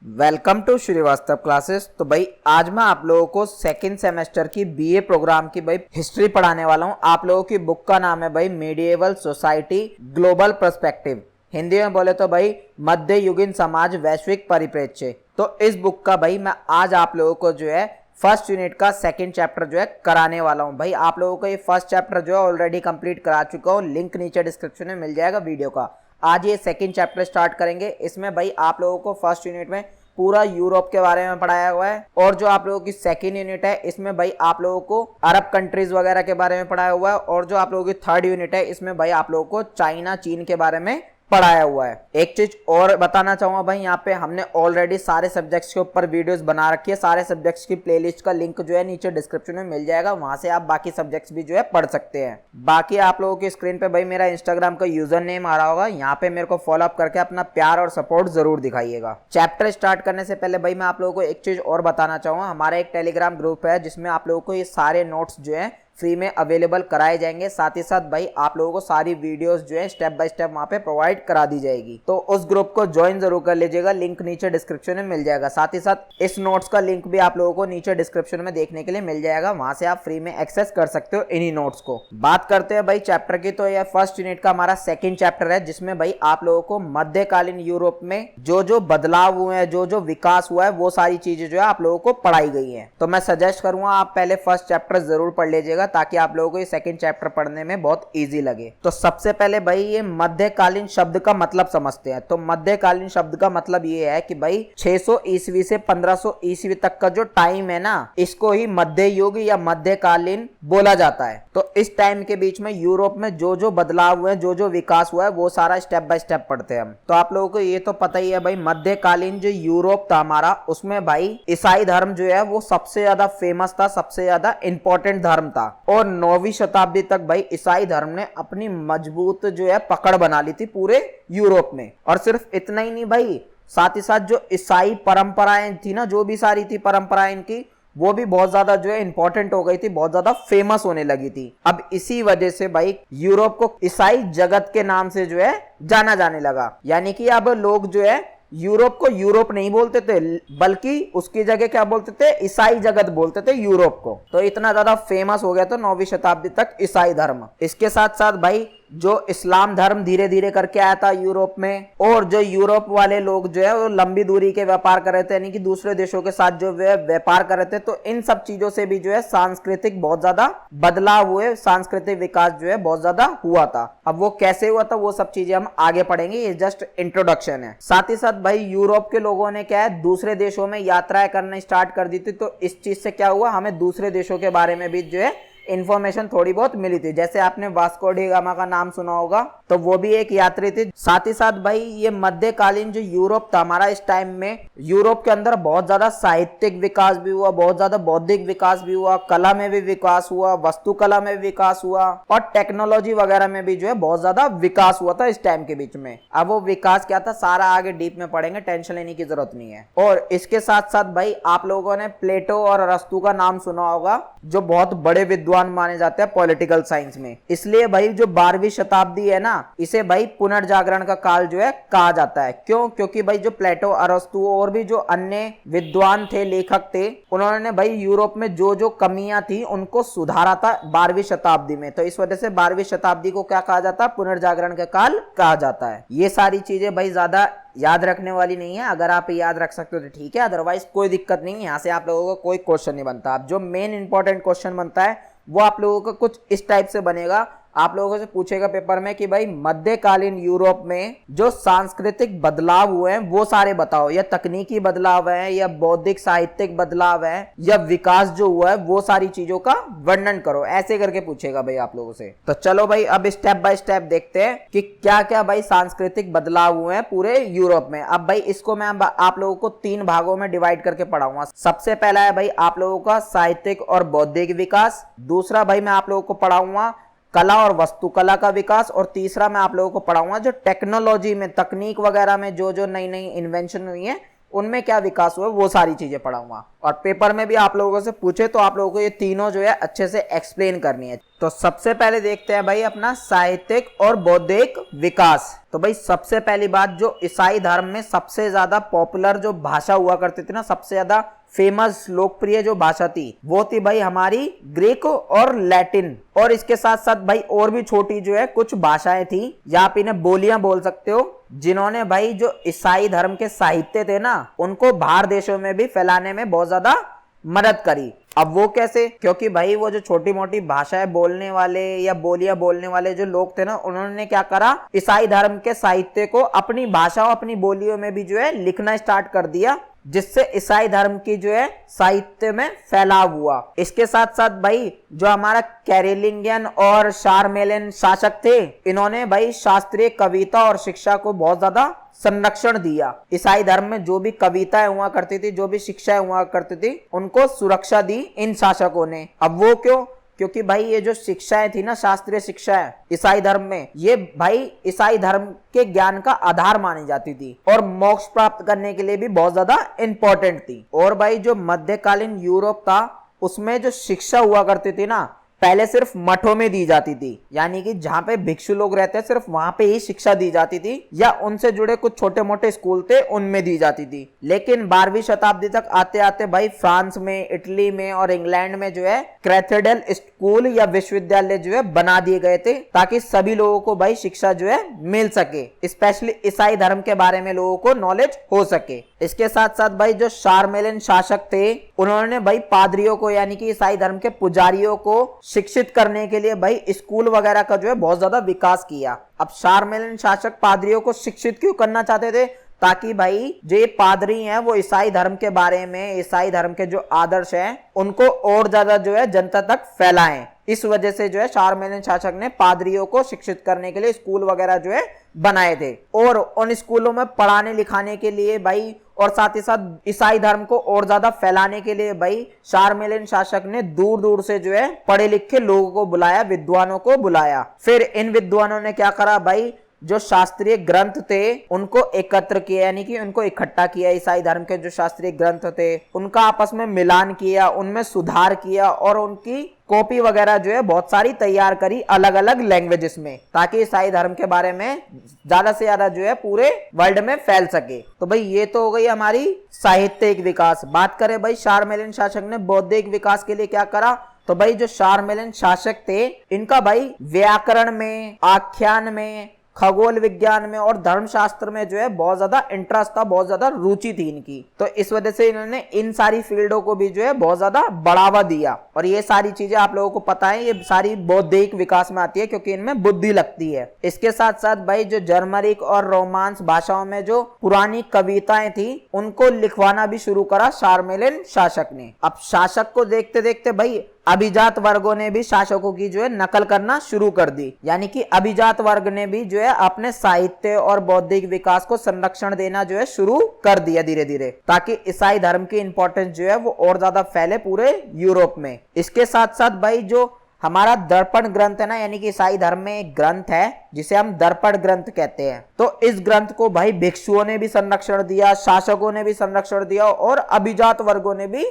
Welcome to Srivastava classes. तो भाई आज मैं आप लोगों को सेकंड सेमेस्टर की बीए प्रोग्राम की भाई हिस्ट्री पढ़ाने वाला हूं। आप लोगों की बुक का नाम है भाई medieval society global perspective. Hindi में बोले तो भाई मध्य युगीन समाज वैश्विक परिप्रेक्ष्य। तो इस बुक का भाई मैं आज आप लोगों को जो है फर्स्ट यूनिट का सेकंड चैप्टर जो है कराने वाला हूं। भाई आप लोगों को ये फर्स्ट चैप्टर जो है ऑलरेडी कंप्लीट करा चुका हूं, लिंक नीचे डिस्क्रिप्शन में मिल जाएगा वीडियो का। आज ये सेकंड चैप्टर स्टार्ट करेंगे। इसमें भाई आप लोगों को फर्स्ट यूनिट में पूरा यूरोप के बारे में पढ़ाया हुआ है, और जो आप लोगों की सेकंड यूनिट है इसमें भाई आप लोगों को अरब कंट्रीज वगैरह के बारे में पढ़ाया हुआ है, और जो आप लोगों की थर्ड यूनिट है इसमें भाई आप लोगों को चाइना चीन के बारे में पढ़ाया हुआ है। एक चीज और बताना चाहूंगा भाई, यहाँ पे हमने ऑलरेडी सारे सब्जेक्ट्स के ऊपर वीडियोस बना रखी है। सारे सब्जेक्ट्स की प्लेलिस्ट का लिंक जो है नीचे डिस्क्रिप्शन में मिल जाएगा, वहां से आप बाकी सब्जेक्ट्स भी जो है पढ़ सकते हैं। बाकी आप लोगों की स्क्रीन पे भाई मेरा इंस्टाग्राम का यूजर नेम आ रहा होगा, यहाँ पे मेरे को फॉलो अप करके अपना प्यार और सपोर्ट जरूर दिखाइएगा। चैप्टर स्टार्ट करने से पहले भाई मैं आप लोगों को एक चीज और बताना चाहूंगा। हमारा एक टेलीग्राम ग्रुप है जिसमें आप लोगों को ये सारे नोट्स जो है फ्री में अवेलेबल कराए जाएंगे। साथ ही साथ भाई आप लोगों को सारी वीडियोस जो है स्टेप बाय स्टेप वहां पे प्रोवाइड करा दी जाएगी, तो उस ग्रुप को ज्वाइन जरूर कर लीजिएगा। लिंक नीचे डिस्क्रिप्शन में मिल जाएगा। साथ ही साथ इस नोट्स का लिंक भी आप लोगों को नीचे डिस्क्रिप्शन में देखने के लिए मिल जाएगा, वहां से आप फ्री में एक्सेस कर सकते हो इन्हीं नोट्स को। बात करते हैं भाई चैप्टर की, तो यह फर्स्ट यूनिट का हमारा सेकेंड चैप्टर है, जिसमें भाई आप लोगों को मध्यकालीन यूरोप में जो जो बदलाव हुए हैं, जो जो विकास हुआ है, वो सारी चीजें जो है आप लोगों को पढ़ाई गई है। तो मैं सजेस्ट करूंगा आप पहले फर्स्ट चैप्टर जरूर पढ़ लीजिएगा, ताकि आप लोगों को सेकंड चैप्टर पढ़ने में बहुत इजी लगे। तो सबसे पहले भाई ये मध्यकालीन शब्द का मतलब समझते हैं। तो मध्यकालीन शब्द का मतलब ये है कि भाई 600 ईस्वी से 1500 ईस्वी तक का जो टाइम है ना, इसको ही मध्य युग या मध्यकालीन बोला जाता है। तो इस टाइम के बीच में यूरोप में जो जो बदलाव हुए, जो जो विकास हुआ है, वो सारा स्टेप बाय स्टेप पढ़ते हैं हम। तो आप लोगों को ये तो पता ही है भाई, मध्यकालीन जो यूरोप था हमारा, उसमें भाई ईसाई धर्म जो है वो सबसे ज्यादा फेमस था, सबसे ज्यादा इंपॉर्टेंट धर्म था। और 9वीं शताब्दी तक भाई ईसाई धर्म ने अपनी मजबूत जो है पकड़ बना ली थी पूरे यूरोप में। और सिर्फ इतना ही नहीं भाई, साथ ही साथ जो ईसाई परंपराएं थी ना, जो भी सारी थी परंपराएं इनकी, वो भी बहुत ज्यादा जो है इंपॉर्टेंट हो गई थी, बहुत ज्यादा फेमस होने लगी थी। अब इसी वजह से भाई यूरोप को ईसाई जगत के नाम से जो है जाना जाने लगा। यानी कि अब लोग जो है यूरोप को यूरोप नहीं बोलते थे, बल्कि उसकी जगह क्या बोलते थे, ईसाई जगत बोलते थे यूरोप को। तो इतना ज्यादा फेमस हो गया था 9वीं शताब्दी तक ईसाई धर्म। इसके साथ साथ भाई जो इस्लाम धर्म धीरे धीरे करके आया था यूरोप में, और जो यूरोप वाले लोग जो है वो लंबी दूरी के व्यापार कर रहे थे, यानी कि दूसरे देशों के साथ जो व्यापार कर रहे थे। तो इन सब चीजों से भी जो है सांस्कृतिक बहुत ज्यादा बदलाव हुए, सांस्कृतिक विकास जो है बहुत ज्यादा हुआ था। अब वो कैसे हुआ था वो सब चीजें हम आगे पढ़ेंगे, ये जस्ट इंट्रोडक्शन है। साथ ही साथ भाई यूरोप के लोगों ने क्या है, दूसरे देशों में यात्राएं करना स्टार्ट कर दी थी। तो इस चीज से क्या हुआ, हमें दूसरे देशों के बारे में भी जो है इंफॉर्मेशन थोड़ी बहुत मिली थी। जैसे आपने वास्को डी गामा का नाम सुना होगा, तो वो भी एक यात्री थे। साथ ही साथ भाई ये मध्यकालीन जो यूरोप था हमारा, इस टाइम में यूरोप के अंदर बहुत ज्यादा साहित्यिक विकास भी हुआ, बहुत ज्यादा बौद्धिक विकास भी हुआ, कला में भी विकास हुआ, वास्तुकला में भी विकास हुआ, और टेक्नोलॉजी वगैरह में भी जो है बहुत ज्यादा विकास हुआ था इस टाइम के बीच में। अब वो विकास क्या था सारा आगे डीप में पढ़ेंगे, टेंशन लेने की जरूरत नहीं है। और इसके साथ साथ भाई आप लोगों ने प्लेटो और अरस्तु का नाम सुना होगा, जो बहुत बड़े विद्वान माने जाते हैं पॉलिटिकल साइंस में। इसलिए भाई जो 12वीं शताब्दी है ना, इसे भाई पुनर्जागरण का काल जो है कहा जाता है। क्यों? क्योंकि भाई जो प्लेटो, अरस्तु और भी जो अन्य विद्वान थे, लेखक थे, उन्होंने भाई यूरोप में जो जो कमियां थी उनको सुधारा था 12वीं शताब्दी में। तो इस वजह से 12वीं शताब्दी को क्या कहा जाता है, पुनर्जागरण का काल कहा जाता है। ये सारी चीजें भाई ज्यादा याद रखने वाली नहीं है, अगर आप याद रख सकते हो तो ठीक है, अदरवाइज कोई दिक्कत नहीं है। यहाँ से आप लोगों को कोई क्वेश्चन नहीं बनता। अब जो मेन इंपॉर्टेंट क्वेश्चन बनता है वो आप लोगों को कुछ इस टाइप से बनेगा। आप लोगों से पूछेगा पेपर में कि भाई मध्यकालीन यूरोप में जो सांस्कृतिक बदलाव हुए हैं वो सारे बताओ, या तकनीकी बदलाव है, या बौद्धिक साहित्यिक बदलाव है, या विकास जो हुआ है वो सारी चीजों का वर्णन करो, ऐसे करके पूछेगा भाई आप लोगों से। तो चलो भाई अब स्टेप बाय स्टेप देखते हैं कि क्या क्या भाई सांस्कृतिक बदलाव हुए हैं पूरे यूरोप में। अब भाई इसको मैं आप लोगों को 3 भागों में डिवाइड करके पढ़ाऊंगा। सबसे पहला है भाई आप लोगों का साहित्यिक और बौद्धिक विकास, दूसरा भाई मैं आप लोगों को पढ़ाऊंगा कला और वास्तुकला का विकास, और तीसरा मैं आप लोगों को पढ़ाऊंगा जो टेक्नोलॉजी में, तकनीक वगैरह में जो जो नई नई इन्वेंशन हुई है उनमें क्या विकास हुआ, वो सारी चीजें पढ़ाऊंगा। और पेपर में भी आप लोगों से पूछे तो आप लोगों को ये तीनों जो है अच्छे से एक्सप्लेन करनी है। तो सबसे पहले देखते हैं भाई अपना साहित्यिक और बौद्धिक विकास। तो भाई सबसे पहली बात, जो ईसाई धर्म में सबसे ज्यादा पॉपुलर जो भाषा हुआ करती थी ना, सबसे ज्यादा फेमस लोकप्रिय जो भाषा थी, वो थी भाई हमारी ग्रीक और लैटिन। और इसके साथ साथ भाई और भी छोटी जो है कुछ भाषाएं थी, या आप इन्हें बोलियां बोल सकते हो, जिन्होंने भाई जो ईसाई धर्म के साहित्य थे ना, उनको बाहर देशों में भी फैलाने में बहुत ज्यादा मदद करी। अब वो कैसे, क्योंकि भाई वो जो छोटी मोटी भाषाएं बोलने वाले या बोलियां बोलने वाले जो लोग थे ना, उन्होंने क्या करा, ईसाई धर्म के साहित्य को अपनी भाषा और अपनी बोलियों में भी जो है लिखना स्टार्ट कर दिया, जिससे ईसाई धर्म की जो है साहित्य में फैलाव हुआ। इसके साथ साथ भाई जो हमारा कैरोलिंगियन और शारमेलियन शासक थे, इन्होंने भाई शास्त्रीय कविता और शिक्षा को बहुत ज्यादा संरक्षण दिया। ईसाई धर्म में जो भी कविताएं हुआ करती थी, जो भी शिक्षाएं हुआ करती थी, उनको सुरक्षा दी इन शासकों ने। अब वो क्यों, क्योंकि भाई ये जो शिक्षाएं थी ना, शास्त्रीय शिक्षाएं ईसाई धर्म में, ये भाई ईसाई धर्म के ज्ञान का आधार मानी जाती थी और मोक्ष प्राप्त करने के लिए भी बहुत ज्यादा इंपॉर्टेंट थी। और भाई जो मध्यकालीन यूरोप था, उसमें जो शिक्षा हुआ करती थी ना, पहले सिर्फ मठों में दी जाती थी, यानी कि जहां पे भिक्षु लोग रहते हैं सिर्फ वहां पे ही शिक्षा दी जाती थी, या उनसे जुड़े कुछ छोटे मोटे स्कूल थे उनमें दी जाती थी। लेकिन 12वीं शताब्दी तक आते आते भाई फ्रांस में, इटली में और इंग्लैंड में जो है कैथेड्रल स्कूल या विश्वविद्यालय जो है बना दिए गए थे, ताकि सभी लोगों को भाई शिक्षा जो है मिल सके, स्पेशली ईसाई धर्म के बारे में लोगों को नॉलेज हो सके। इसके साथ साथ भाई जो शारमेलियन शासक थे, उन्होंने भाई पादरियों को, यानी कि ईसाई धर्म के पुजारियों को शिक्षित करने के लिए भाई स्कूल वगैरह का जो है बहुत ज्यादा विकास किया। अब शारमेलियन शासक पादरियों को शिक्षित क्यों करना चाहते थे, ताकि भाई जो ये पादरी हैं वो ईसाई धर्म के बारे में, ईसाई धर्म के जो आदर्श हैं, उनको और ज्यादा जो है जनता तक फैलाएं। इस वजह से जो है शारमेलियन शासक ने पादरियों को शिक्षित करने के लिए स्कूल वगैरह जो है बनाए थे। और उन स्कूलों में पढ़ाने लिखाने के लिए भाई, और साथ ही साथ ईसाई धर्म को और ज्यादा फैलाने के लिए भाई शारमेलियन शासक ने दूर दूर से जो है पढ़े लिखे लोगों को बुलाया, विद्वानों को बुलाया। फिर इन विद्वानों ने क्या करा भाई, जो शास्त्रीय ग्रंथ थे उनको एकत्र किया, यानी कि उनको इकट्ठा किया। ईसाई धर्म के जो शास्त्रीय ग्रंथ थे उनका आपस में मिलान किया, उनमें सुधार किया और उनकी कॉपी वगैरह जो है बहुत सारी तैयार करी अलग अलग लैंग्वेजेस में, ताकि ईसाई धर्म के बारे में ज्यादा से ज्यादा जो है पूरे वर्ल्ड में फैल सके। तो भाई ये तो हो गई हमारी साहित्यिक विकास। बात करें भाई शारमेलियन शासक ने बौद्धिक विकास के लिए क्या करा, तो भाई जो शारमेलियन शासक थे, इनका भाई व्याकरण में, आख्यान में, खगोल विज्ञान में और धर्मशास्त्र में जो है बहुत ज्यादा इंटरेस्ट था, बहुत ज्यादा रुचि थी इनकी। तो इस वजह से इन्होंने इन सारी फील्डों को भी जो है बहुत ज्यादा बढ़ावा दिया। और ये सारी चीजें आप लोगों को पता है, ये सारी बौद्धिक विकास में आती है, क्योंकि इनमें बुद्धि लगती है। इसके साथ साथ भाई जो जर्मनिक और रोमांस भाषाओं में जो पुरानी कविताएं थी, उनको लिखवाना भी शुरू करा शारमेलियन शासक ने। अब शासक को देखते देखते भाई अभिजात वर्गों ने भी शासकों की जो है नकल करना शुरू कर दी, यानी कि अभिजात वर्ग ने भी जो है अपने साहित्य और बौद्धिक विकास को संरक्षण देना जो है शुरू कर दिया धीरे धीरे, ताकि ईसाई धर्म की इंपॉर्टेंस जो है वो और ज्यादा फैले पूरे यूरोप में। इसके साथ साथ भाई जो हमारा दर्पण ग्रंथ है ना, यानी कि ईसाई धर्म में एक ग्रंथ है जिसे हम दर्पण ग्रंथ कहते हैं, तो इस ग्रंथ को भाई भिक्षुओं ने भी संरक्षण दिया, शासकों ने भी संरक्षण दिया और अभिजात वर्गों ने भी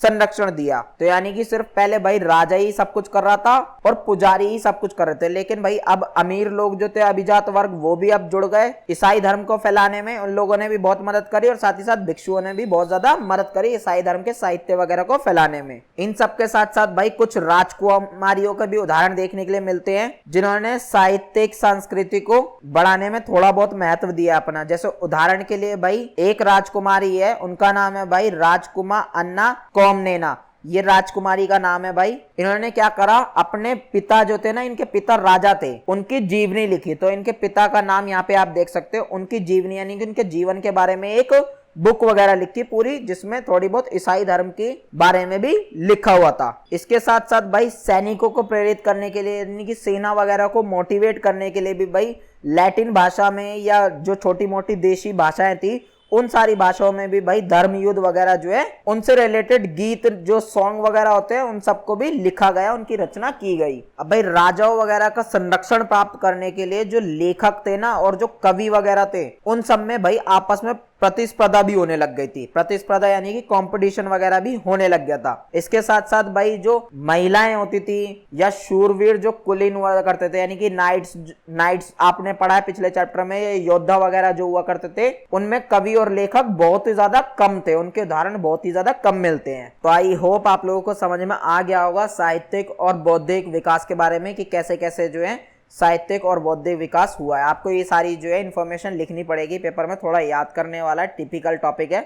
संरक्षण दिया। तो यानी कि सिर्फ पहले भाई राजा ही सब कुछ कर रहा था और पुजारी ही सब कुछ कर रहे थे, लेकिन भाई अब अमीर लोग जो थे, अभिजात वर्ग, वो भी अब जुड़ गए ईसाई धर्म को फैलाने में। उन लोगों ने भी बहुत मदद करी और साथ ही साथ भिक्षुओं ने भी बहुत ज्यादा मदद करी ईसाई धर्म के साहित्य वगैरह को फैलाने में। इन सब के साथ साथ भाई कुछ राजकुमारियों के भी उदाहरण देखने के लिए मिलते हैं, जिन्होंने साहित्यिक संस्कृति को बढ़ाने में थोड़ा बहुत महत्व दिया अपना। जैसे उदाहरण के लिए भाई एक राजकुमारी है, उनका नाम है भाई राजकुमार अन्ना कॉमनेना। ये राजकुमारी का नाम है भाई। इन्होंने क्या करा, अपने पिता जो थे ना, इनके पिता राजा थे, उनकी जीवनी लिखी। तो इनके पिता का नाम यहाँ पे आप देख सकते हो, उनकी जीवनी यानी कि उनके जीवन के बारे में एक बुक वगैरह लिखी पूरी, जिसमें थोड़ी बहुत ईसाई धर्म के बारे में भी लिखा हुआ था। इसके साथ साथ भाई सैनिकों को प्रेरित करने के लिए, यानी कि सेना वगैरह को मोटिवेट करने के लिए भी भाई लैटिन भाषा में या जो छोटी मोटी देशी भाषाएं थी उन सारी भाषाओं में भी भाई धर्म युद्ध वगैरह जो है उनसे रिलेटेड गीत जो सॉन्ग वगैरह होते हैं उन सबको भी लिखा गया, उनकी रचना की गई। अब भाई राजाओं वगैरह का संरक्षण प्राप्त करने के लिए जो लेखक थे ना और जो कवि वगैरह थे उन सब में भाई आपस में प्रतिस्पर्धा भी होने लग गई थी। प्रतिस्पर्धा यानी कि कंपटीशन वगैरह भी होने लग गया था। इसके साथ साथ भाई जो महिलाएं होती थी या शूरवीर जो कुलीन हुआ करते थे यानी कि नाइट्स आपने पढ़ा है पिछले चैप्टर में, ये योद्धा वगैरह जो हुआ करते थे उनमें कवि और लेखक बहुत ही ज्यादा कम थे, उनके उदाहरण बहुत ही ज्यादा कम मिलते हैं। तो आई होप आप लोगों को समझ में आ गया होगा साहित्यिक और बौद्धिक विकास के बारे में कि कैसे कैसे जो है साहित्यिक और बौद्धिक विकास हुआ है। आपको ये सारी जो है इन्फॉर्मेशन लिखनी पड़ेगी पेपर में, थोड़ा याद करने वाला है, टिपिकल टॉपिक है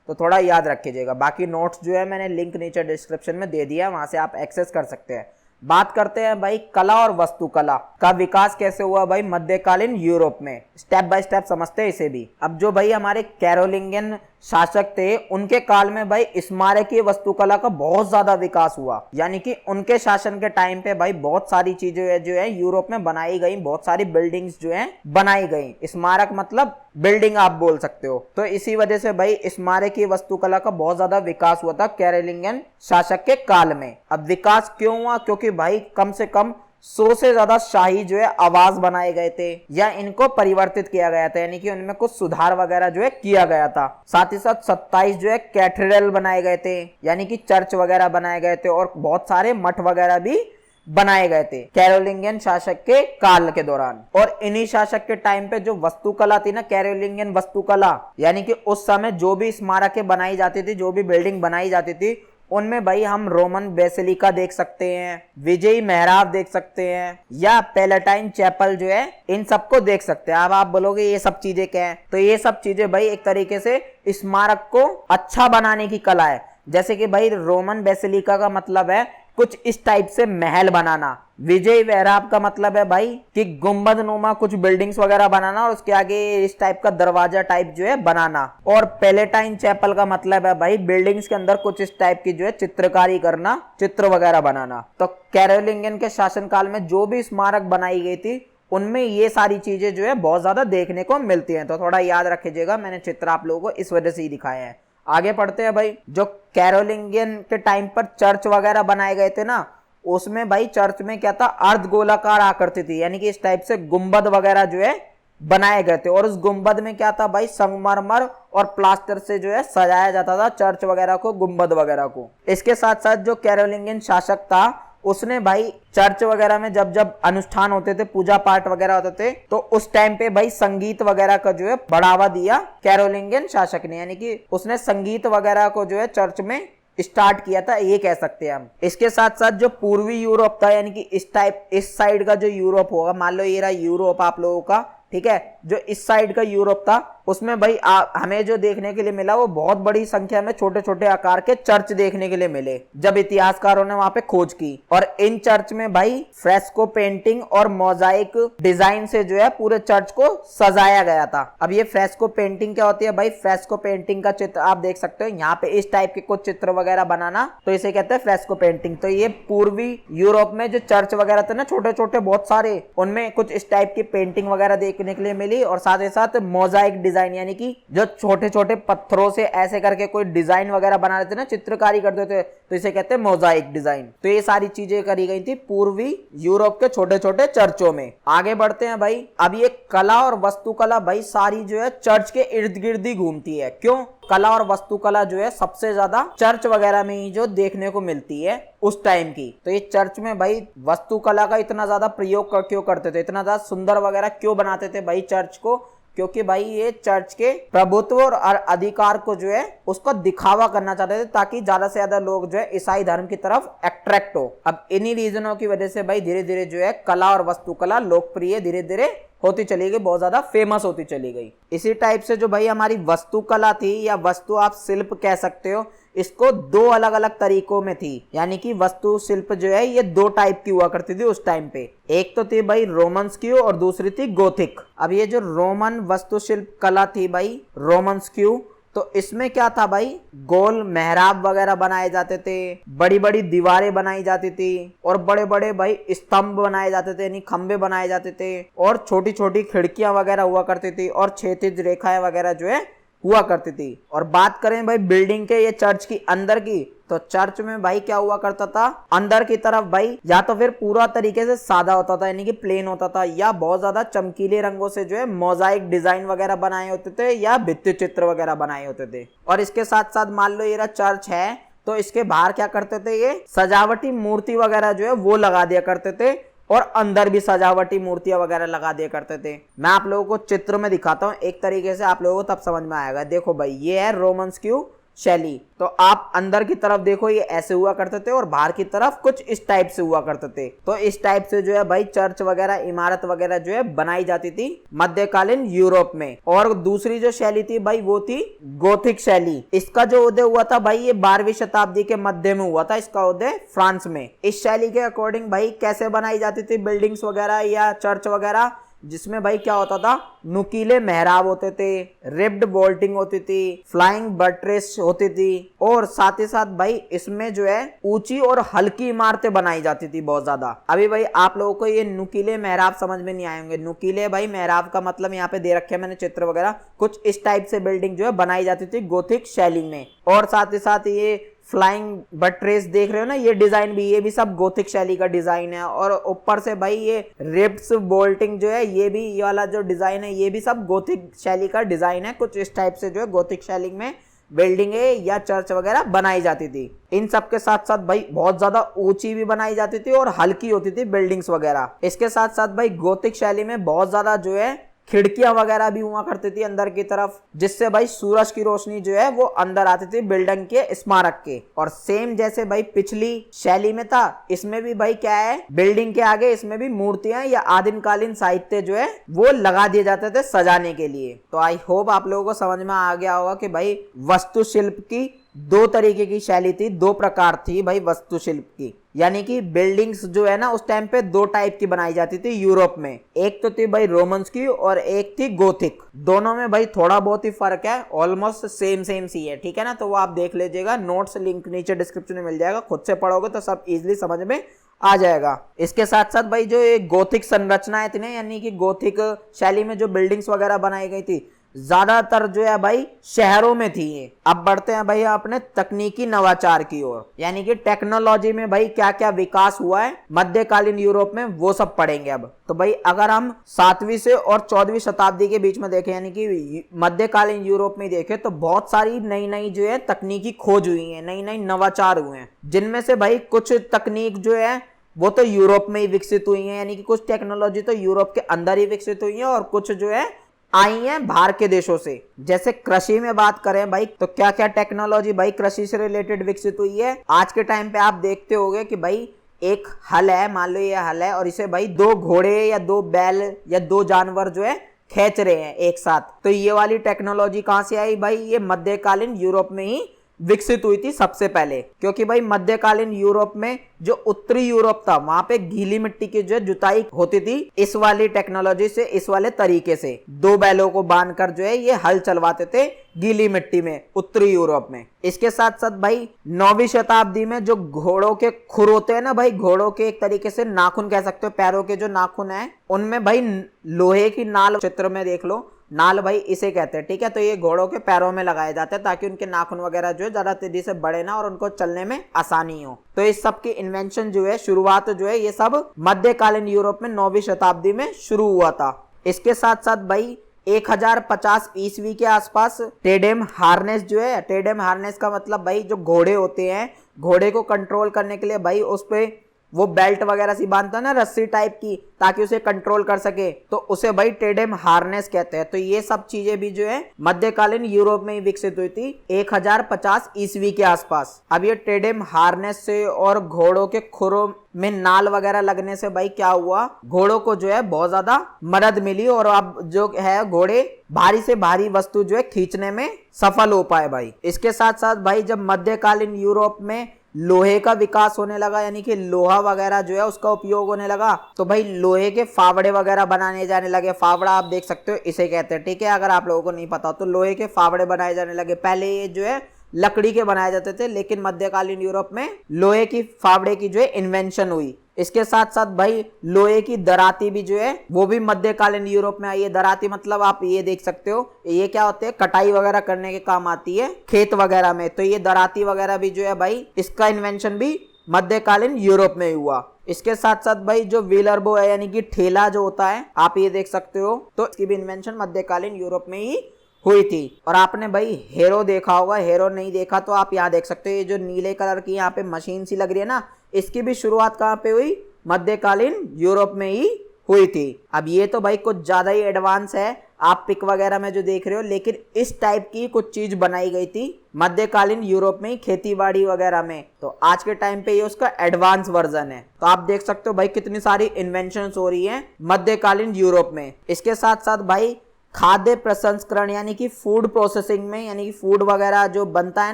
तो थोड़ा याद रख लीजिएगा। बाकी नोट्स जो है मैंने लिंक नीचे डिस्क्रिप्शन में दे दिया है, वहां से आप एक्सेस कर सकते हैं। बात करते हैं भाई कला और वास्तुकला का विकास कैसे हुआ भाई मध्यकालीन यूरोप में, स्टेप बाय स्टेप समझते हैं इसे भी। अब जो भाई हमारे कैरोलिंगियन शासक थे उनके काल में भाई स्मारकीय वास्तुकला का बहुत ज्यादा विकास हुआ, यानी कि उनके शासन के टाइम पे भाई बहुत सारी चीजें जो है यूरोप में बनाई गई, बहुत सारी बिल्डिंग्स जो है बनाई गई। स्मारक मतलब बिल्डिंग आप बोल सकते हो। तो इसी वजह से भाई स्मारकीय वास्तुकला का बहुत ज्यादा विकास हुआ था कैरोलिंगियन शासक के काल में। अब विकास क्यों हुआ, क्योंकि भाई कम से कम 100 से ज्यादा शाही जो है आवास बनाए गए थे या इनको परिवर्तित किया गया था, यानी कि उनमें कुछ सुधार वगैरह जो है किया गया था। साथ ही साथ 27 जो है कैथेड्रल बनाए गए थे, यानी कि चर्च वगैरह बनाए गए थे और बहुत सारे मठ वगैरह भी बनाए गए थे कैरोलिंगियन शासक के काल के दौरान। और इन्हीं शासक के टाइम पे जो वास्तुकला थी ना, कैरोलिंगियन वास्तुकला, यानी कि उस समय जो भी स्मारकें बनाई जाती थी, जो भी बिल्डिंग बनाई जाती थी, उनमें भाई हम रोमन बेसिलिका देख सकते हैं, विजयी मेहराब देख सकते हैं या पैलेटाइन चैपल जो है इन सबको देख सकते हैं। अब आप बोलोगे ये सब चीजें क्या है, तो ये सब चीजें भाई एक तरीके से स्मारक को अच्छा बनाने की कला है। जैसे कि भाई रोमन बेसिलिका का मतलब है कुछ इस टाइप से महल बनाना, विजय वैराब का मतलब है भाई कि गुंबद नुमा कुछ बिल्डिंग्स वगैरह बनाना और उसके आगे इस टाइप का दरवाजा टाइप जो है बनाना। और पैलेटाइन चैपल का मतलब है भाई बिल्डिंग्स के अंदर कुछ इस टाइप की जो है चित्रकारी करना, चित्र वगैरह बनाना। तो कैरोलिंगियन के शासनकाल में जो भी स्मारक बनाई गई थी उनमें ये सारी चीजें जो है बहुत ज्यादा देखने को मिलती हैं। तो थोड़ा याद रखिएगा, मैंने चित्र आप लोगों को इस वजह से ही दिखाए हैं। आगे पढ़ते हैं भाई। जो कैरोलिंगियन के टाइम पर चर्च वगैरह बनाए गए थे ना, उसमें भाई चर्च में क्या था, अर्ध गोलाकार आकृति थी, यानी कि इस टाइप से गुंबद वगैरह जो है बनाए गए थे। और उस गुंबद में क्या था भाई, संगमरमर और प्लास्टर से जो है सजाया जाता था चर्च वगैरह को, गुंबद वगैरह को। इसके साथ साथ जो कैरोलिंगियन शासक था उसने भाई चर्च वगैरह में जब जब अनुष्ठान होते थे, पूजा पाठ वगैरह होते थे, तो उस टाइम पे भाई संगीत वगैरह का जो है बढ़ावा दिया कैरोलिंगियन शासक ने, यानी कि उसने संगीत वगैरह को जो है चर्च में स्टार्ट किया था, ये कह सकते हैं हम। इसके साथ साथ जो पूर्वी यूरोप था, यानी कि इस साइड का जो यूरोप होगा, मान लो ये रहा यूरोप आप लोगों का, ठीक है, जो इस साइड का यूरोप था उसमें भाई हमें जो देखने के लिए मिला वो बहुत बड़ी संख्या में छोटे छोटे आकार के चर्च देखने के लिए मिले जब इतिहासकारों ने वहां पे खोज की। और इन चर्च में भाई फ्रेस्को पेंटिंग और मोजाइक डिजाइन से जो है पूरे चर्च को सजाया गया था। अब ये फ्रेस्को पेंटिंग क्या होती है भाई, फ्रेस्को पेंटिंग का चित्र आप देख सकते हो यहाँ पे, इस टाइप के कुछ चित्र वगैरह बनाना, तो इसे कहते हैं फ्रेस्को पेंटिंग। तो ये पूर्वी यूरोप में जो चर्च वगैरह थे ना छोटे छोटे बहुत सारे, उनमें कुछ इस टाइप की पेंटिंग वगैरह देखने के लिए मिली। और साथ ही साथ मोजाइक डिजाइन, यानी कि जो छोटे छोटे पत्थरों से ऐसे करके कोई डिजाइन वगैरह बना देते ना, चित्रकारी करते थे, तो इसे कहते हैं मोजाइक डिजाइन। तो ये सारी चीजें करी गई थी पूर्वी यूरोप के छोटे छोटे चर्चों में। आगे बढ़ते हैं भाई। अब ये कला और वास्तुकला भाई सारी जो है चर्च के इर्द गिर्द ही घूमती है। क्यों? कला और वास्तुकला जो है सबसे ज्यादा चर्च वगैरह में ही जो देखने को मिलती है उस टाइम की। तो ये चर्च में भाई वास्तुकला का इतना ज्यादा प्रयोग क्यों करते थे, इतना ज्यादा सुंदर वगैरह क्यों बनाते थे भाई चर्च को? क्योंकि भाई ये चर्च के प्रभुत्व और अधिकार को जो है उसको दिखावा करना चाहते थे, ताकि ज्यादा से ज्यादा लोग जो है ईसाई धर्म की तरफ अट्रैक्ट हो। अब इन्हीं रीजनों की वजह से भाई धीरे धीरे जो है कला और वास्तुकला लोकप्रिय धीरे धीरे होती चली गई, बहुत ज्यादा फेमस होती चली गई। इसी टाइप से जो भाई हमारी वास्तुकला थी या वस्तु आप शिल्प कह सकते हो, इसको दो अलग अलग तरीकों में थी। यानी कि वस्तु शिल्प जो है ये दो टाइप की हुआ करती थी उस टाइम पे। एक तो थी भाई रोमन स्क्यू और दूसरी थी गोथिक। अब ये जो रोमन वास्तुशिल्प कला थी भाई रोमन स्क्यू, तो इसमें क्या था भाई, गोल मेहराब वगैरह बनाए जाते थे, बड़ी बड़ी दीवारें बनाई जाती थी और बड़े बड़े भाई स्तंभ बनाए जाते थे, यानी खंबे बनाए जाते थे, और छोटी छोटी खिड़कियां वगैरह हुआ करती थी और क्षैतिज रेखाएं वगैरह जो है हुआ करती थी। और बात करें भाई बिल्डिंग के ये चर्च की अंदर की, तो चर्च में भाई क्या हुआ करता था, अंदर की तरफ भाई या तो फिर पूरा तरीके से सादा होता था यानी कि प्लेन होता था, या बहुत ज्यादा चमकीले रंगों से जो है मोजाइक डिजाइन वगैरह बनाए होते थे या भित्ति चित्र वगैरह बनाए होते थे। और इसके साथ साथ मान लो ये रहा चर्च है, तो इसके बाहर क्या करते थे, ये सजावटी मूर्ति वगैरह जो है वो लगा दिया करते थे, और अंदर भी सजावटी मूर्तियां वगैरह लगा दिया करते थे। मैं आप लोगों को चित्र में दिखाता हूं एक तरीके से, आप लोगों को तब समझ में आएगा। देखो भाई ये है रोमन्स क्यू शैली, तो आप अंदर की तरफ देखो ये ऐसे हुआ करते थे और बाहर की तरफ कुछ इस टाइप से हुआ करते थे। तो इस टाइप से जो है भाई चर्च वगैरह इमारत वगैरह जो है बनाई जाती थी मध्यकालीन यूरोप में। और दूसरी जो शैली थी भाई वो थी गोथिक शैली। इसका जो उदय हुआ था भाई ये 12वीं शताब्दी के मध्य में हुआ था, इसका उदय फ्रांस में। इस शैली के अकॉर्डिंग भाई कैसे बनाई जाती थी बिल्डिंग्स वगैरह या चर्च वगैरह, जिसमें भाई क्या होता था, नुकीले मेहराब होते थे, रिब्ड वॉल्टिंग होती थी, फ्लाइंग बट्रेस होती थी, और साथ ही साथ भाई इसमें जो है ऊंची और हल्की इमारतें बनाई जाती थी बहुत ज्यादा। अभी भाई आप लोगों को ये नुकीले मेहराब समझ में नहीं आएंगे। नुकीले भाई मेहराब का मतलब यहाँ पे दे रखे हैं मैंने चित्र वगैरह, कुछ इस टाइप से बिल्डिंग जो है बनाई जाती थी गोथिक शैली में। और साथ ही साथ ये फ्लाइंग बट्रेस देख रहे हो ना, ये डिजाइन भी, ये भी सब गोथिक शैली का डिजाइन है। और ऊपर से भाई ये रिब्स बोल्टिंग जो है, ये भी, ये वाला जो डिजाइन है ये भी सब गोथिक शैली का डिजाइन है। कुछ इस टाइप से जो है गोथिक शैली में बिल्डिंगे या चर्च वगैरह बनाई जाती थी। इन सब के साथ साथ भाई बहुत ज्यादा ऊंची भी बनाई जाती थी और हल्की होती थी बिल्डिंग्स वगैरह। इसके साथ साथ भाई गोथिक शैली में बहुत ज्यादा जो है खिड़कियां वगैरह भी हुआ करती थी अंदर की तरफ, जिससे भाई सूरज की रोशनी जो है वो अंदर आती थी बिल्डिंग के स्मारक के। और सेम जैसे भाई पिछली शैली में था, इसमें भी भाई क्या है, बिल्डिंग के आगे इसमें भी मूर्तियां या आदिमकालीन साहित्य जो है वो लगा दिए जाते थे सजाने के लिए। तो आई होप आप लोगों को समझ में आ गया होगा कि भाई वास्तुशिल्प की दो तरीके की शैली थी, दो प्रकार थी भाई वास्तुशिल्प की। यानी कि बिल्डिंग्स जो है ना उस टाइम पे दो टाइप की बनाई जाती थी यूरोप में, एक तो थी भाई रोमन्स की और एक थी गोथिक। दोनों में भाई थोड़ा बहुत ही फर्क है, ऑलमोस्ट सेम सी है, ठीक है ना। तो वो आप देख लीजिएगा, नोट्स लिंक नीचे डिस्क्रिप्शन में मिल जाएगा, खुद से पढ़ोगे तो सब इजिली समझ में आ जाएगा। इसके साथ साथ भाई जो ये गोथिक संरचनाएं थी ना, यानी कि गोथिक शैली में जो बिल्डिंग्स वगैरह बनाई गई थी, ज्यादातर जो है भाई शहरों में थी ये। अब बढ़ते हैं भाई अपने तकनीकी नवाचार की ओर, यानी कि टेक्नोलॉजी में भाई क्या क्या विकास हुआ है मध्यकालीन यूरोप में, वो सब पढ़ेंगे अब। तो भाई अगर हम 7वीं से और 14वीं शताब्दी के बीच में देखें, यानी कि मध्यकालीन यूरोप में देखें, तो बहुत सारी नई नई जो है तकनीकी खोज हुई है, नई नई नवाचार हुए हैं, जिनमें से भाई कुछ तकनीक जो है वो तो यूरोप में ही विकसित हुई है, यानी कि कुछ टेक्नोलॉजी तो यूरोप के अंदर ही विकसित हुई है, और कुछ जो है आई हैं बाहर के देशों से। जैसे कृषि में बात करें भाई, तो क्या क्या टेक्नोलॉजी भाई कृषि से रिलेटेड विकसित हुई है। आज के टाइम पे आप देखते होंगे कि भाई एक हल है, मान लो ये हल है, और इसे भाई 2 घोड़े या 2 बैल या 2 जानवर जो है खींच रहे हैं एक साथ। तो ये वाली टेक्नोलॉजी कहां से आई भाई, ये मध्यकालीन यूरोप में ही विकसित हुई थी सबसे पहले, क्योंकि भाई मध्यकालीन यूरोप में जो उत्तरी यूरोप था वहां पे गीली मिट्टी की जो जुताई होती थी इस वाली टेक्नोलॉजी से, इस वाले तरीके से 2 बैलों को बांधकर जो है ये हल चलवाते थे गीली मिट्टी में उत्तरी यूरोप में। इसके साथ साथ भाई 9वीं शताब्दी में जो घोड़ों के खुर होते हैं ना भाई, घोड़ों के एक तरीके से नाखून कह सकते हो, पैरों के जो नाखून है उनमें भाई लोहे की नाल, चित्र में देख लो, नाल भाई इसे कहते हैं, ठीक है। तो ये घोड़ों के पैरों में लगाए जाते हैं ताकि उनके नाखून वगैरह जो है ज्यादा तेजी से बढ़े ना और उनको चलने में आसानी हो। तो इस सब की इन्वेंशन जो है, शुरुआत जो है, ये सब मध्यकालीन यूरोप में 9वीं शताब्दी में शुरू हुआ था। इसके साथ साथ भाई 1050 ईस्वी के आसपास टेडेम हार्नेस जो है, टेडेम हार्नेस का मतलब भाई जो घोड़े होते हैं, घोड़े को कंट्रोल करने के लिए भाई उस पे वो बेल्ट वगैरह सी बांधता है ना, रस्सी टाइप की, ताकि उसे कंट्रोल कर सके, तो उसे भाई टेडेम हार्नेस कहते हैं। तो ये सब चीजें भी जो है मध्यकालीन यूरोप में ही विकसित हुई थी 1050 ईस्वी के आसपास। अब ये टेडेम हार्नेस से और घोड़ों के खुरों में नाल वगैरह लगने से भाई क्या हुआ, घोड़ों को जो है बहुत ज्यादा मदद मिली, और अब जो है घोड़े भारी से भारी वस्तु जो है खींचने में सफल हो पाए भाई। इसके साथ साथ भाई जब मध्यकालीन यूरोप में लोहे का विकास होने लगा, यानी कि लोहा वगैरह जो है उसका उपयोग होने लगा, तो भाई लोहे के फावड़े वगैरह बनाने जाने लगे। फावड़ा आप देख सकते हो, इसे कहते हैं, ठीक है। अगर आप लोगों को नहीं पता तो लोहे के फावड़े बनाए जाने लगे। पहले ये जो है लकड़ी के बनाए जाते थे, लेकिन मध्यकालीन यूरोप में लोहे की फावड़े की जो है इन्वेंशन हुई। इसके साथ साथ भाई लोहे की दराती भी जो है वो भी मध्यकालीन यूरोप में आई है। दराती मतलब आप ये देख सकते हो, ये क्या होते हैं, कटाई वगैरह करने के काम आती है खेत वगैरह में। तो ये दराती वगैरह भी जो है भाई इसका इन्वेंशन भी मध्यकालीन यूरोप में हुआ। इसके साथ साथ भाई जो व्हीलर बो है यानी कि ठेला जो होता है आप ये देख सकते हो, तो इसकी भी इन्वेंशन मध्यकालीन यूरोप में ही हुई थी। और आपने भाई हेरो देखा होगा, हेरो नहीं देखा तो आप यहाँ देख सकते हो, ये जो नीले कलर की यहाँ पे मशीन सी लग रही है ना, इसकी भी शुरुआत कहाँ पे हुई, मध्यकालीन यूरोप में ही हुई थी। अब ये तो भाई कुछ ज्यादा ही एडवांस है आप पिक वगैरह में जो देख रहे हो, लेकिन इस टाइप की कुछ चीज बनाई गई थी मध्यकालीन यूरोप में ही खेतीबाड़ी वगैरह में। तो आज के टाइम पे ये उसका एडवांस वर्जन है। तो आप देख सकते हो भाई कितनी सारी इन्वेंशंस हो रही हैं मध्यकालीन यूरोप में। इसके साथ साथ भाई खाद्य प्रसंस्करण यानी कि फूड प्रोसेसिंग में, यानी कि फूड वगैरह जो बनता है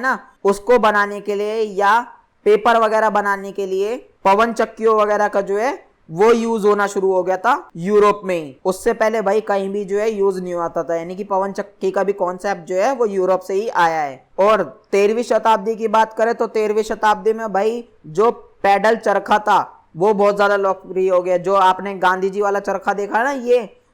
ना उसको बनाने के लिए या पेपर वगैरह बनाने के लिए पवन चक्कियों वगैरह का जो है वो यूज होना शुरू हो गया था यूरोप में ही। उससे पहले भाई कहीं भी जो है यूज नहीं होता था, यानी कि पवन चक्की का भी कॉन्सेप्ट जो है वो यूरोप से ही आया है। और 13वीं शताब्दी की बात करें तो 13वीं शताब्दी में भाई जो पैडल चरखा था वो बहुत ज्यादा लोकप्रिय हो गया। जो आपने गांधी जी वाला चरखा देखा है ना,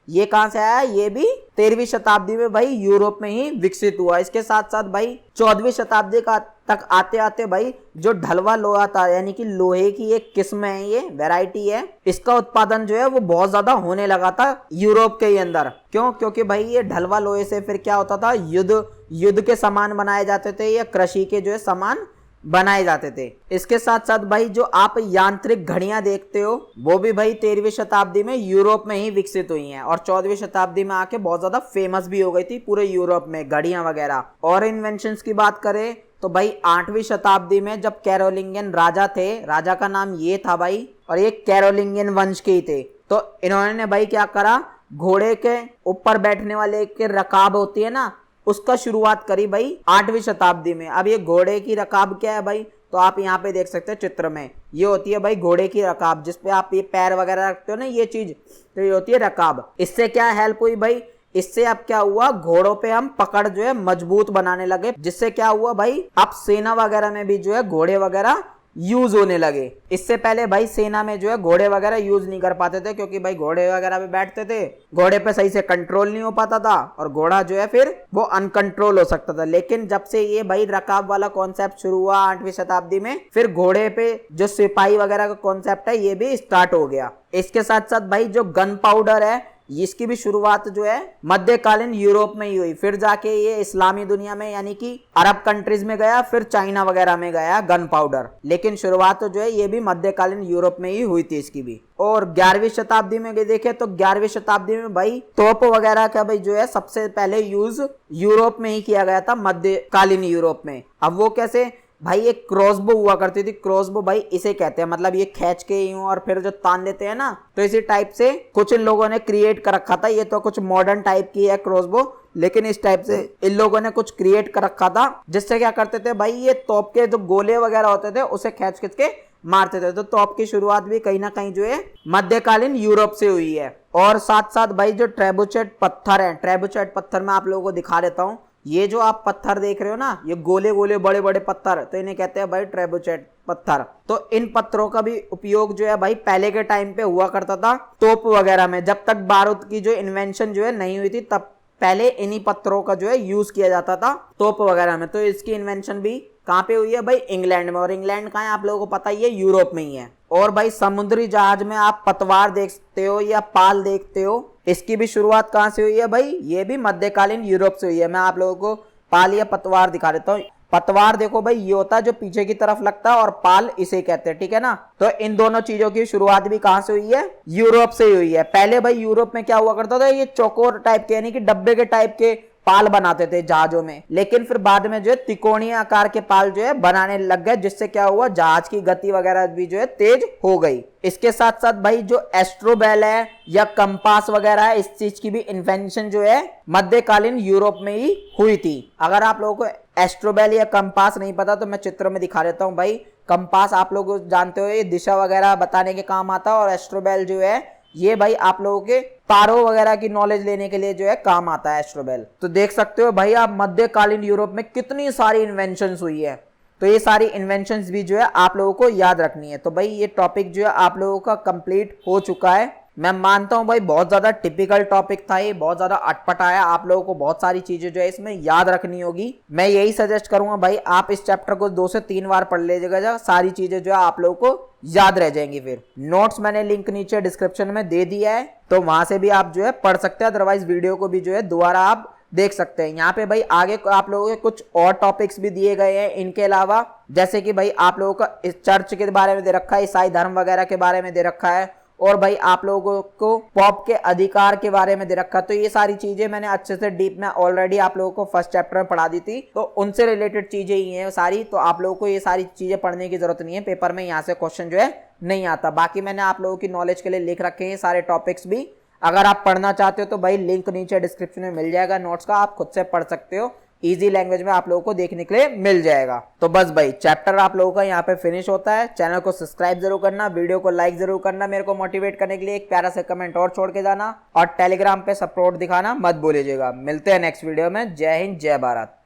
ये कहां से आया, ये भी 13वीं शताब्दी में भाई यूरोप में ही विकसित हुआ। इसके साथ साथ भाई 14वीं शताब्दी का तक आते आते भाई जो ढलवा लोहा था, यानी कि लोहे की एक किस्म है, ये वैरायटी है, इसका उत्पादन जो है वो बहुत ज्यादा होने लगा था यूरोप के अंदर। क्यों? क्योंकि भाई ये ढलवा लोहे से फिर क्या होता था, युद्ध के सामान बनाए जाते थे या कृषि के जो है सामान बनाए जाते थे। इसके साथ साथ भाई जो आप यांत्रिक घड़ियां देखते हो वो भी भाई 13वीं शताब्दी में यूरोप में ही विकसित हुई हैं और 14वीं शताब्दी में आके बहुत ज्यादा फेमस भी हो गई थी पूरे यूरोप में घड़ियां वगैरह। और इन्वेंशंस की बात करें तो भाई 8वीं शताब्दी में जब कैरोलिंगियन राजा थे, राजा का नाम ये था भाई, और ये कैरोलिंगियन वंश के ही थे, तो इन्होंने भाई क्या करा, घोड़े के ऊपर बैठने वाले के रकाब होती है ना, उसका शुरुआत करी भाई 8वीं शताब्दी में। अब ये घोड़े की रकाब क्या है भाई, तो आप यहाँ पे देख सकते हैं चित्र में, ये होती है भाई घोड़े की रकाब, जिसपे आप ये पैर वगैरह रखते हो ना, ये चीज, तो ये होती है रकाब। इससे क्या हेल्प हुई भाई, इससे अब क्या हुआ, घोड़ों पे हम पकड़ जो है मजबूत बनाने लगे, जिससे क्या हुआ भाई, अब सेना वगैरह में भी जो है घोड़े वगैरह यूज होने लगे। इससे पहले भाई सेना में जो है घोड़े वगैरह यूज नहीं कर पाते थे, क्योंकि भाई घोड़े वगैरह पे बैठते थे, घोड़े पे सही से कंट्रोल नहीं हो पाता था और घोड़ा जो है फिर वो अनकंट्रोल हो सकता था। लेकिन जब से ये भाई रकाब वाला कॉन्सेप्ट शुरू हुआ 8वीं शताब्दी में, फिर घोड़े पे जो सिपाही वगैरह का कॉन्सेप्ट है ये भी स्टार्ट हो गया। इसके साथ साथ भाई जो गन पाउडर है इसकी भी शुरुआत जो है मध्यकालीन यूरोप में ही हुई, फिर जाके ये इस्लामी दुनिया में यानी कि अरब कंट्रीज में गया, फिर चाइना वगैरह में गया गन पाउडर, लेकिन शुरुआत तो जो है ये भी मध्यकालीन यूरोप में ही हुई थी इसकी भी। और 11वीं शताब्दी में देखे तो 11वीं शताब्दी में भाई तोप वगैरह का भाई जो है सबसे पहले यूज यूरोप में ही किया गया था, मध्यकालीन यूरोप में। अब वो कैसे भाई, एक क्रॉसबो हुआ करती थी, क्रॉसबो भाई इसे कहते हैं, मतलब ये खींच के यूं और फिर जो तान देते हैं ना, तो इसी टाइप से कुछ इन लोगों ने क्रिएट कर रखा था। ये तो कुछ मॉडर्न टाइप की है क्रॉसबो, लेकिन इस टाइप से इन लोगों ने कुछ क्रिएट कर रखा था, जिससे क्या करते थे भाई, ये तोप के जो गोले वगैरह होते थे उसे खींच खींच के मारते थे। तो तोप की शुरुआत भी कहीं ना कहीं जो है मध्यकालीन यूरोप से हुई है। और साथ साथ भाई जो ट्रेबुचेट पत्थर है, ट्रेबुचेट पत्थर मैं आप लोगों को दिखा देता हूँ। ये जो आप पत्थर देख रहे हो ना, ये गोले गोले बड़े बड़े पत्थर, तो इन्हें कहते हैं भाई ट्रेबुचेट पत्थर। तो इन पत्थरों का भी उपयोग जो है भाई पहले के टाइम पे हुआ करता था तोप वगैरह में। जब तक बारूद की जो इन्वेंशन जो है नहीं हुई थी, तब पहले इन्हीं पत्थरों का जो है यूज किया जाता था तोप वगैरह में। तो इसकी इन्वेंशन भी कहाँ पे हुई है भाई, इंग्लैंड में। और इंग्लैंड कहाँ है आप लोगों को पता ही है, यूरोप में ही है। और भाई समुद्री जहाज में आप पतवार देखते हो या पाल देखते हो, इसकी भी शुरुआत कहाँ से हुई है भाई, ये भी मध्यकालीन यूरोप से हुई है। मैं आप लोगों को पाल या पतवार दिखा देता हूँ। पतवार देखो भाई, ये होता है जो पीछे की तरफ लगता है, और पाल इसे कहते हैं, ठीक है ना। तो इन दोनों चीजों की शुरुआत भी कहां से हुई है, यूरोप से हुई है। पहले भाई यूरोप में क्या हुआ करता था, ये चौकोर टाइप के यानी कि डब्बे के टाइप के पाल बनाते थे जहाजों में, लेकिन फिर बाद में जो है त्रिकोणीय आकार के पाल जो है बनाने लग गए, जिससे क्या हुआ, जहाज की गति वगैरह भी जो है तेज हो गई। इसके साथ साथ भाई जो एस्ट्रोबेल है या कंपास वगैरह है, इस चीज की भी इन्वेंशन जो है मध्यकालीन यूरोप में ही हुई थी। अगर आप लोगों को एस्ट्रोबेल या कंपास नहीं पता तो मैं चित्र में दिखा देता हूँ भाई। कंपास आप लोग जानते हो, ये दिशा वगैरह बताने के काम आता है, और एस्ट्रोबेल जो है ये भाई आप लोगों के तारों वगैरह की नॉलेज लेने के लिए जो है काम आता है एस्ट्रोबेल। तो देख सकते हो भाई आप मध्यकालीन यूरोप में कितनी सारी इन्वेंशंस हुई है। तो ये सारी इन्वेंशंस भी जो है आप लोगों को याद रखनी है। तो भाई ये टॉपिक जो है आप लोगों का कंप्लीट हो चुका है। मैं मानता हूं भाई बहुत ज्यादा टिपिकल टॉपिक था ये, बहुत ज्यादा अटपटा है, आप लोगों को बहुत सारी चीजें जो है इसमें याद रखनी होगी। मैं यही सजेस्ट करूंगा भाई आप इस चैप्टर को 2 से 3 बार पढ़ लीजिएगा, सारी चीजें जो है आप लोगों को याद रह जाएंगी। फिर नोट्स मैंने लिंक नीचे डिस्क्रिप्शन में दे दिया है, तो वहां से भी आप जो है पढ़ सकते हैं, अदरवाइज वीडियो को भी जो है दोबारा आप देख सकते हैं। यहाँ पे भाई आगे आप लोगों के कुछ और टॉपिक्स भी दिए गए हैं इनके अलावा, जैसे कि भाई आप लोगों का इस चर्च के बारे में दे रखा है, ईसाई धर्म वगैरह के बारे में दे रखा है, और भाई आप लोगों को पॉप के अधिकार के बारे में दे रखा है। तो ये सारी चीजें मैंने अच्छे से डीप में ऑलरेडी आप लोगों को फर्स्ट चैप्टर में पढ़ा दी थी, तो उनसे रिलेटेड चीजें ही हैं सारी। तो आप लोगों को ये सारी चीजें पढ़ने की जरूरत नहीं है, पेपर में यहाँ से क्वेश्चन जो है नहीं आता। बाकी मैंने आप लोगों की नॉलेज के लिए लिख रखे हैं सारे टॉपिक्स भी, अगर आप पढ़ना चाहते हो तो भाई लिंक नीचे डिस्क्रिप्शन में मिल जाएगा नोट्स का, आप खुद से पढ़ सकते हो, इजी लैंग्वेज में आप लोगों को देखने के लिए मिल जाएगा। तो बस भाई चैप्टर आप लोगों का यहाँ पे फिनिश होता है। चैनल को सब्सक्राइब जरूर करना, वीडियो को लाइक जरूर करना, मेरे को मोटिवेट करने के लिए एक प्यारा सा कमेंट और छोड़ के जाना, और टेलीग्राम पे सपोर्ट दिखाना मत भूलिएगा। मिलते हैं नेक्स्ट वीडियो में। जय हिंद, जय भारत।